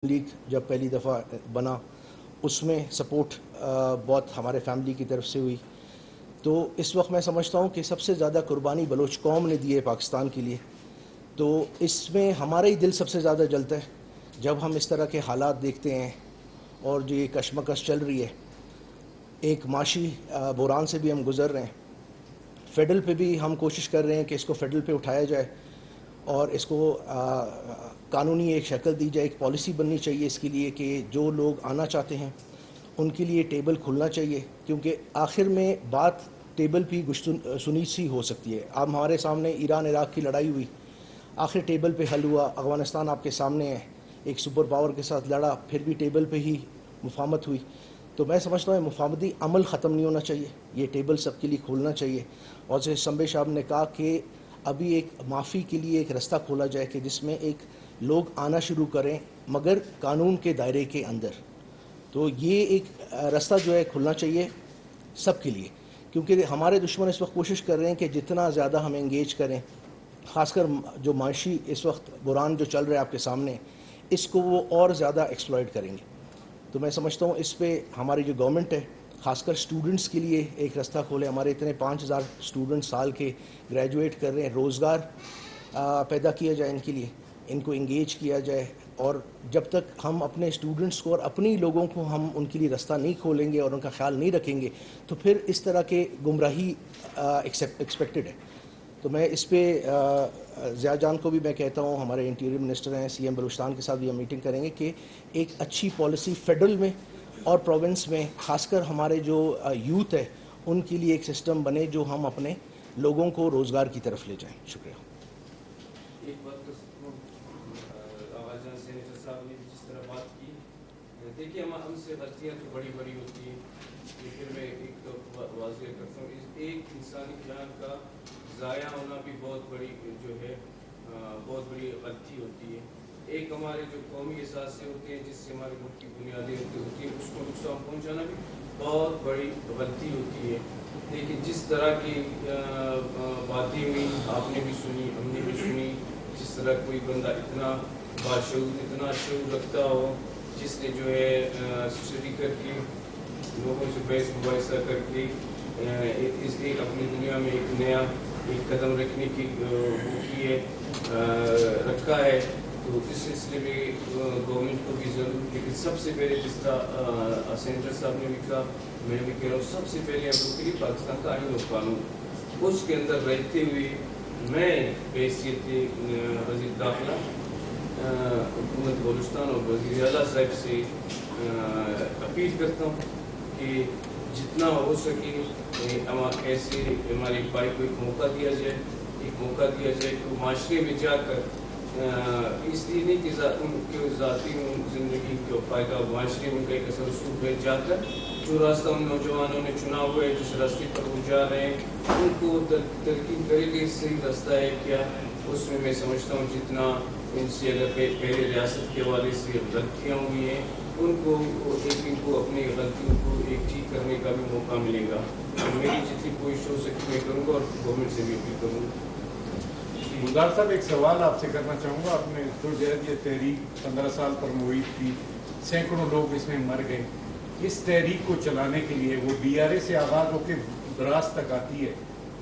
League جب پہلی دفعہ بنا اس میں سپورٹ بہت ہمارے فیملی کی طرف سے ہوئی. تو اس وقت میں سمجھتا ہوں کہ سب سے زیادہ قربانی بلوچ قوم نے دی ہے پاکستان کے لیے. تو اس میں ہمارا ہی دل سب سے زیادہ جلتا ہے جب ہم اس طرح کے حالات دیکھتے ہیں اور جو یہ کشمکش چل رہی ہے. ایک معاشی بحران سے بھی ہم گزر رہے ہیں. فیڈرل پہ بھی ہم کوشش کر رہے ہیں کہ اس کو فیڈرل پہ اٹھایا جائے اور اس کو قانونی ایک شکل دی جائے. ایک پالیسی بننی چاہیے اس کے لیے کہ جو لوگ آنا چاہتے ہیں ان کے لیے ٹیبل کھلنا چاہیے, کیونکہ آخر میں بات ٹیبل پہ سنی سی ہو سکتی ہے. اب ہمارے سامنے ایران عراق کی لڑائی ہوئی, آخر ٹیبل پہ حل ہوا. افغانستان آپ کے سامنے ہے, ایک سپر پاور کے ساتھ لڑا, پھر بھی ٹیبل پہ ہی مفاہمت ہوئی. تو میں سمجھتا ہوں مفاہمتی عمل ختم نہیں ہونا چاہیے, یہ ٹیبل سب کے لیے کھولنا چاہیے. اور جیسے سمبے صاحب نے کہا کہ ابھی ایک معافی کے لیے ایک رستہ کھولا جائے کہ جس میں ایک لوگ آنا شروع کریں مگر قانون کے دائرے کے اندر. تو یہ ایک رستہ جو ہے کھلنا چاہیے سب کے لیے, کیونکہ ہمارے دشمن اس وقت کوشش کر رہے ہیں کہ جتنا زیادہ ہم انگیج کریں, خاص کر جو معاشی اس وقت بحران جو چل رہا ہے آپ کے سامنے, اس کو وہ اور زیادہ ایکسپلائٹ کریں گے. تو میں سمجھتا ہوں اس پہ ہماری جو گورنمنٹ ہے خاص کر اسٹوڈنٹس کے لیے ایک رستہ کھولے. ہمارے اتنے 5000 اسٹوڈنٹ سال کے گریجویٹ کر رہے ہیں, روزگار پیدا کیا جائے ان کے لیے, ان کو انگیج کیا جائے. اور جب تک ہم اپنے اسٹوڈنٹس کو اور اپنی لوگوں کو ہم ان کے لیے رستہ نہیں کھولیں گے اور ان کا خیال نہیں رکھیں گے تو پھر اس طرح کے گمراہی ایکسپیکٹڈ ہے. تو میں اس پہ ضیاء جان کو بھی میں کہتا ہوں, ہمارے انٹیریئر منسٹر ہیں سی ایم بلوچستان کے ساتھ بھی ہم میٹنگ کریں گے کہ ایک اچھی پالیسی فیڈرل میں اور پروونس میں خاص کر ہمارے جو یوتھ ہے ان کے لیے ایک سسٹم بنے جو ہم اپنے لوگوں کو روزگار کی طرف لے جائیں. شکریہ. ایک بات آغاز سینیٹر صاحب نے جس طرح بات کی, دیکھیے ہم سے غلطیاں تو بڑی بڑی ہوتی ہیں, لیکن میں ایک تو واضح کرتا ہوں, ایک انسانی جان کا ضائع ہونا بھی بہت بڑی جو ہے بہت بڑی غلطی ہوتی ہے. ایک ہمارے جو قومی احساسے ہوتے ہیں جس سے ہمارے ملک کی بنیادیں ہوتی ہیں, اس کو نقصان پہنچانا بھی بہت بڑی غلطی ہوتی ہے. لیکن جس طرح کی باتیں ہوئی آپ نے بھی سنی, ہم نے بھی سنی, جس طرح کوئی بندہ اتنا باشعور اتنا شعور رکھتا ہو جس نے جو ہے اسٹڈی کر کے لوگوں سے بحث مباحثہ کر کے اس ایک اپنی دنیا میں ایک نیا ایک قدم رکھنے کی وہ کی ہے رکھا ہے. تو اس سلسلے میں گورنمنٹ کو بھی ضرور, لیکن سب سے پہلے جس طرح سینیٹر صاحب نے بھی کہا, میں بھی کہہ رہا ہوں, سب سے پہلے ہم لوگ کے لیے پاکستان کا آئین اور قانون, اس کے اندر رہتے ہوئے میں بحیثیت وزیر داخلہ حکومت بلوچستان اور وزیر اعلیٰ صاحب سے اپیل کرتا ہوں کہ جتنا ہو سکے ایسے ہمارے بھائی کو ایک موقع دیا جائے کہ معاشرے میں جا کر اس لیے نہیں کہ ان کے ذاتی زندگی کا فائدہ معاشرے میں ایک اثر رسوخ میں جا کر جو راستہ ان نوجوانوں نے چنا ہوا ہے, جس راستے پر وہ جا رہے ہیں, ان کو تلقین کرے کہ صحیح راستہ ہے کیا. اس میں سمجھتا ہوں جتنا ان سے اگر پہلے ریاست کے حوالے سے غلطیاں ہوئی ہیں ان کو اپنی غلطیوں کو ایک ٹھیک کرنے کا بھی موقع ملے گا. میری جتنی کوشش ہو سکتی میں کروں گا اور گورنمنٹ سے بھی اپیل کروں گا. گلزار صاحب ایک سوال آپ سے کرنا چاہوں گا. آپ نے جو یہ تحریک 15 سال پر محیط تھی, سینکڑوں لوگ اس میں مر گئے. اس تحریک کو چلانے کے لیے وہ بی آر اے سے آغاز ہو کے براز تک آتی ہے,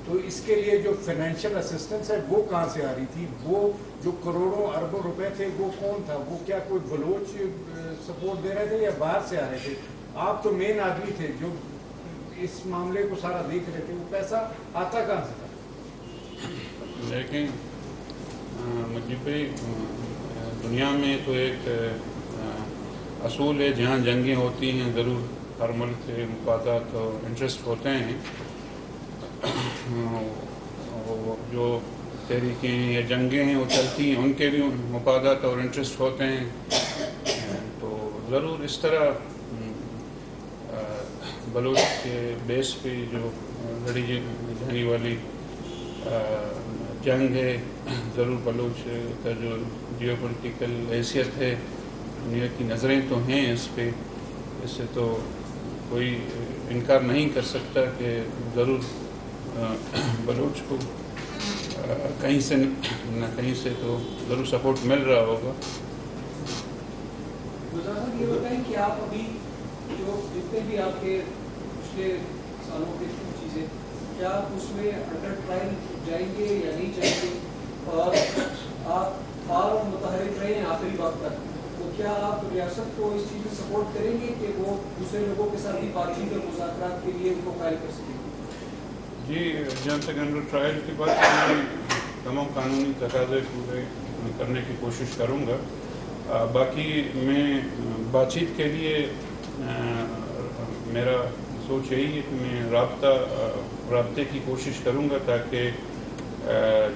تو اس کے لیے جو فائنینشیل اسسٹنس ہے وہ کہاں سے آ رہی تھی؟ وہ جو کروڑوں اربوں روپے تھے وہ کون تھا؟ وہ کیا کوئی بلوچ سپورٹ دے رہے تھے یا باہر سے آ رہے تھے؟ آپ تو مین آدمی تھے جو اس معاملے کو سارا دیکھ رہے تھے, وہ پیسہ آتا کہاں سے تھا؟ لیکن مجھے دنیا میں تو ایک اصول ہے, جہاں جنگیں ہوتی ہیں ضرور ہر ملک سے مفادات اور انٹرسٹ ہوتے ہیں. جو تحریکیں یا جنگیں ہیں وہ چلتی ہیں, ان کے بھی مفادات اور انٹرسٹ ہوتے ہیں. تو ضرور اس طرح بلوچ کے بیس پہ جو لڑی جانے والی جنگ ہے, ضرور بلوچ کا جو جیو پولیٹیکل حیثیت ہے, دنیا کی نظریں تو ہیں اس پہ, اس سے تو کوئی انکار نہیں کر سکتا کہ ضرور بلوچ کو کہیں سے نہ کہیں سے تو ضرور سپورٹ مل رہا ہوگا. یہ بتائیں کہ آپ ابھی جو جتنے بھی آپ کے پچھلے سالوں کے چیزیں کیا آپ اس میں انڈر ٹرائل جائیں گے یا نہیں جائیں گے، اور آپ فعال اور متحرک رہے ہیں آخری وقت تک، تو کیا آپ ریاست کو اس چیز میں سپورٹ کریں گے کہ وہ دوسرے لوگوں کے ساتھ بھی بات چیت اور مذاکرات کے لیے ان کو قائل کر سکیں؟ جی جہاں تک انڈر ٹرائل کی بات ہے، تمام قانونی تقاضے پورے کرنے کی کوشش کروں گا. باقی میں بات چیت کے لیے میرا سوچ یہی ہے کہ میں رابطے کی کوشش کروں گا تاکہ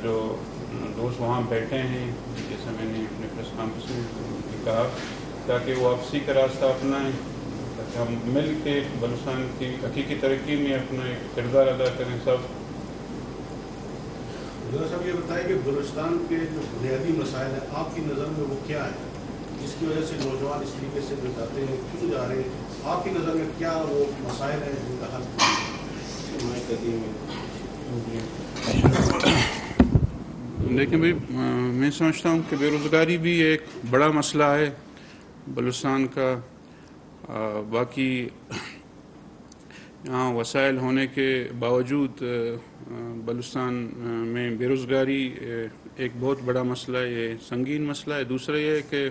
جو دوست وہاں بیٹھے ہیں، جیسے میں نے اپنے پریس کانفرنس میں کہا، تاکہ وہ آپسی کا راستہ اپنائیں، تاکہ ہم مل کے بلوچستان کی حقیقی ترقی میں اپنا ایک کردار ادا کریں سب. صاحب یہ بتائیں کہ بلوچستان کے جو بنیادی مسائل ہیں آپ کی نظر میں وہ کیا ہے، جس کی وجہ سے نوجوان اس طریقے سے جو جاتے ہیں کیوں جا رہے ہیں، آپ کی نظر میں کیا وہ مسائل ہیں جن کا حل لیکن بھائی میں سمجھتا ہوں کہ بے روزگاری بھی ایک بڑا مسئلہ ہے بلوچستان کا. باقی یہاں وسائل ہونے کے باوجود بلوچستان میں بے روزگاری ایک بہت بڑا مسئلہ ہے، یہ سنگین مسئلہ ہے. دوسرا یہ ہے کہ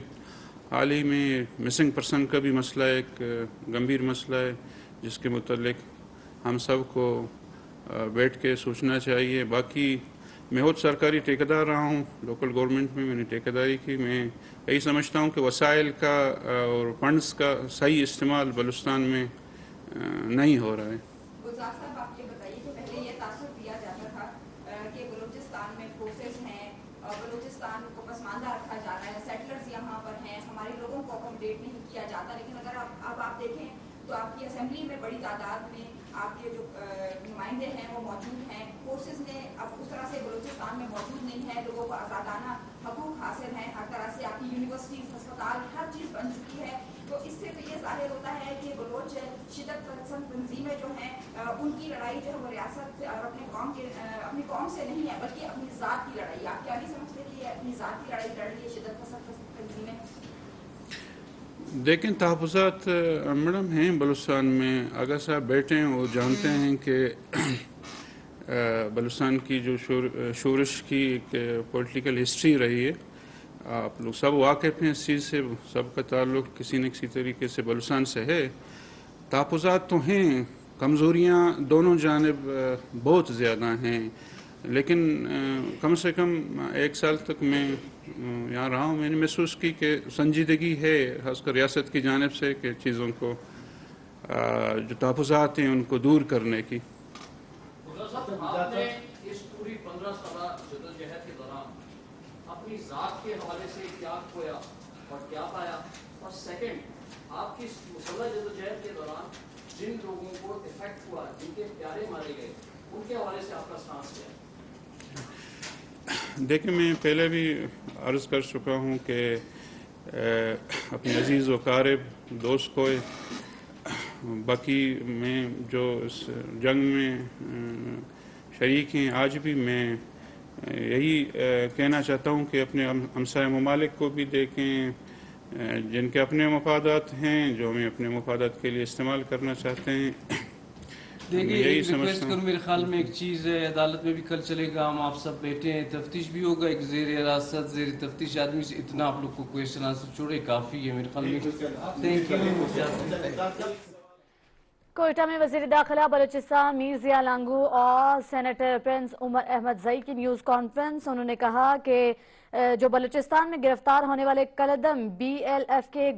حال ہی میں مسنگ پرسن کا بھی مسئلہ ایک گمبھیر مسئلہ ہے، جس کے متعلق ہم سب کو بیٹھ کے سوچنا چاہیے. باقی میں خود سرکاری ٹھیکیدار رہا ہوں، لوکل گورنمنٹ میں نے ٹھیکیداری کی. میں یہی سمجھتا ہوں کہ وسائل کا اور فنڈز کا صحیح استعمال بلوچستان میں نہیں ہو رہا ہے. گلزار صاحب آپ یہ بتائیے کہ پہلے یہ تاثر دیا جاتا تھا کہ بلوچستان میں فورسز ہیں اور بلوچستان کو پسماندہ رکھا جا رہا ہے، سیٹلرز یہاں پر ہیں، ہمارے لوگوں کو اکوموڈیٹ نہیں کیا جاتا. لیکن اگر اب آپ دیکھیں تو آپ کی اسمبلی میں بڑی تعداد میں آپ کے جو نمائندے ہیں وہ موجود ہیں. فورسز نے اب اس طرح سے بلوچستان میں موجود نہیں ہے، لوگوں کو آزادانہ حقوق حاصل ہیں، ہر طرح سے آپ کی یونیورسٹیز، ہسپتال، ہر چیز بن چکی ہے. تو اس سے تو یہ ظاہر ہوتا ہے کہ بلوچ شدت پسند تنظیمیں جو ہیں ان کی لڑائی جو ہے وہ ریاست اور اپنی قوم سے نہیں ہے بلکہ اپنی ذات کی لڑائی. آپ کیا نہیں سمجھتے کہ یہ اپنی ذات کی لڑائی لڑ رہی ہے شدت پسند تنظیمیں؟ دیکھیں تحفظات میڈم ہیں بلوچستان میں. اگر صاحب بیٹھے ہیں وہ جانتے ہیں کہ بلوچستان کی جو شورش کی ایک پولیٹیکل ہسٹری رہی ہے، آپ لوگ سب واقف ہیں اس چیز سے، سب کا تعلق کسی نہ کسی طریقے سے بلوچستان سے ہے. تحفظات تو ہیں، کمزوریاں دونوں جانب بہت زیادہ ہیں، لیکن کم سے کم 1 سال تک میں یہاں رہا ہوں، میں نے محسوس کی کہ سنجیدگی ہے خاص کر ریاست کی جانب سے کہ چیزوں کو جو تحفظات ہیں ان کو دور کرنے کی. آپ نے اس پوری 15 سالہ جدوجہد کے دوران اپنی ذات کے حوالے سے کیا کھویا اور کیا پایا، اور سیکنڈ آپ کی مسلح جدوجہد کے دوران جن لوگوں کو افیکٹ ہوا، جن کے پیارے مارے گئے، ان کے حوالے سے آپ کا سٹانس کیا ہے؟ دیکھیں میں پہلے بھی عرض کر چکا ہوں کہ اپنے عزیز و قارب دوست کو، باقی میں جو اس جنگ میں شریک ہیں آج بھی میں یہی کہنا چاہتا ہوں کہ اپنے ہمسائے ممالک کو بھی دیکھیں جن کے اپنے مفادات ہیں جو ہمیں اپنے مفادات کے لیے استعمال کرنا چاہتے ہیں. دیکھیے ایک ریکویسٹ کروں، میرے خیال میں ایک چیز ہے، عدالت میں بھی کل چلے گا، ہم آپ سب بیٹھے ہیں، تفتیش بھی ہوگا، ایک زیر حراست زیر تفتیش آدمی سے اتنا آپ لوگ کو کویشچن آنسر چھوڑے کافی ہے میرے خیال میں. Thank you. کوئٹہ میں وزیر داخلہ بلوچستان میر ضیاء لانگو اور سینیٹر پرنس عمر احمد زئی کی نیوز کانفرنس. انہوں نے کہا کہ جو بلوچستان میں گرفتار ہونے والے کالعدم BLF کے